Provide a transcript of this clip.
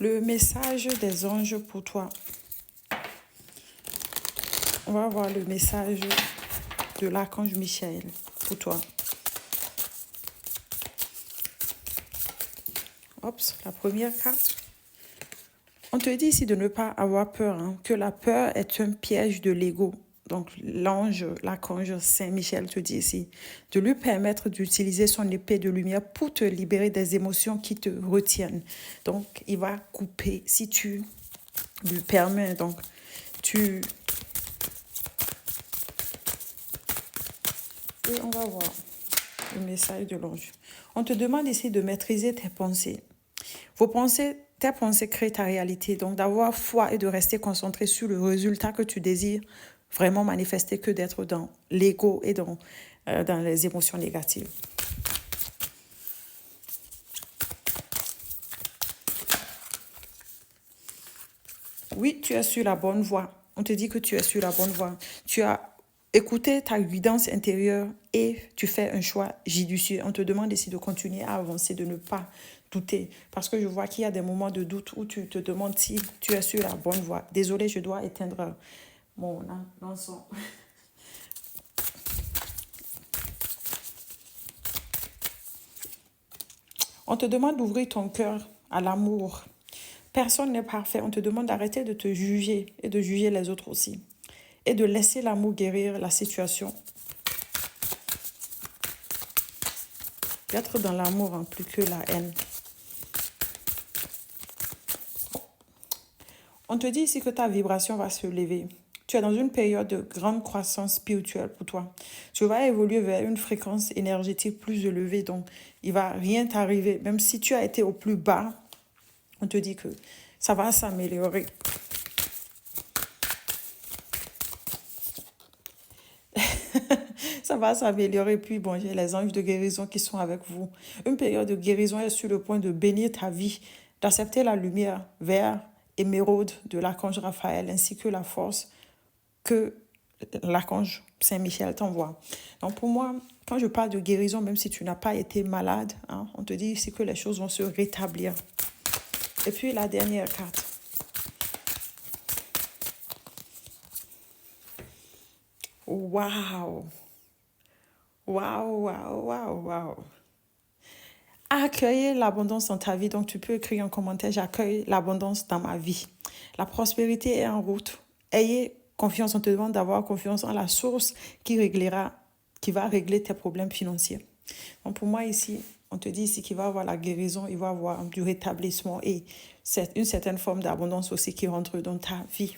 Le message des anges pour toi. On va voir le message de l'archange Michael pour toi. Oups, la première carte. On te dit ici de ne pas avoir peur, hein, que la peur est un piège de l'ego. Donc l'ange, l'archange Saint-Michel te dit ici de lui permettre d'utiliser son épée de lumière pour te libérer des émotions qui te retiennent. Donc il va couper si tu lui permets. Donc tu... Et on va voir le message de l'ange. On te demande ici de maîtriser tes pensées. Tes pensées créent ta réalité. Donc, d'avoir foi et de rester concentré sur le résultat que tu désires vraiment manifester que d'être dans l'ego et dans les émotions négatives. Oui, tu es sur la bonne voie. On te dit que tu es sur la bonne voie. Tu as écouté ta guidance intérieure et tu fais un choix judicieux. On te demande ici de continuer à avancer, de ne pas douter. Parce que je vois qu'il y a des moments de doute où tu te demandes si tu es sur la bonne voie. Désolée, je dois éteindre mon encens. On te demande d'ouvrir ton cœur à l'amour. Personne n'est parfait. On te demande d'arrêter de te juger et de juger les autres aussi. Et de laisser l'amour guérir la situation. D'être dans l'amour en plus que la haine. On te dit ici que ta vibration va se lever. Tu es dans une période de grande croissance spirituelle pour toi. Tu vas évoluer vers une fréquence énergétique plus élevée. Donc, il ne va rien t'arriver. Même si tu as été au plus bas, on te dit que ça va s'améliorer. Ça va s'améliorer. Puis bon, j'ai les anges de guérison qui sont avec vous. Une période de guérison est sur le point de bénir ta vie, d'accepter la lumière vert, émeraude de l'archange Raphaël, ainsi que la force que l'archange Saint-Michel t'envoie. Donc pour moi, quand je parle de guérison, même si tu n'as pas été malade, hein, on te dit ici que les choses vont se rétablir. Et puis la dernière carte. Waouh! Waouh, waouh, waouh, waouh. Accueillez l'abondance dans ta vie. Donc, tu peux écrire en commentaire, j'accueille l'abondance dans ma vie. La prospérité est en route. Ayez confiance. On te demande d'avoir confiance en la source qui va régler tes problèmes financiers. Donc, pour moi, ici, on te dit ici qu'il va y avoir la guérison, il va y avoir du rétablissement et c'est une certaine forme d'abondance aussi qui rentre dans ta vie.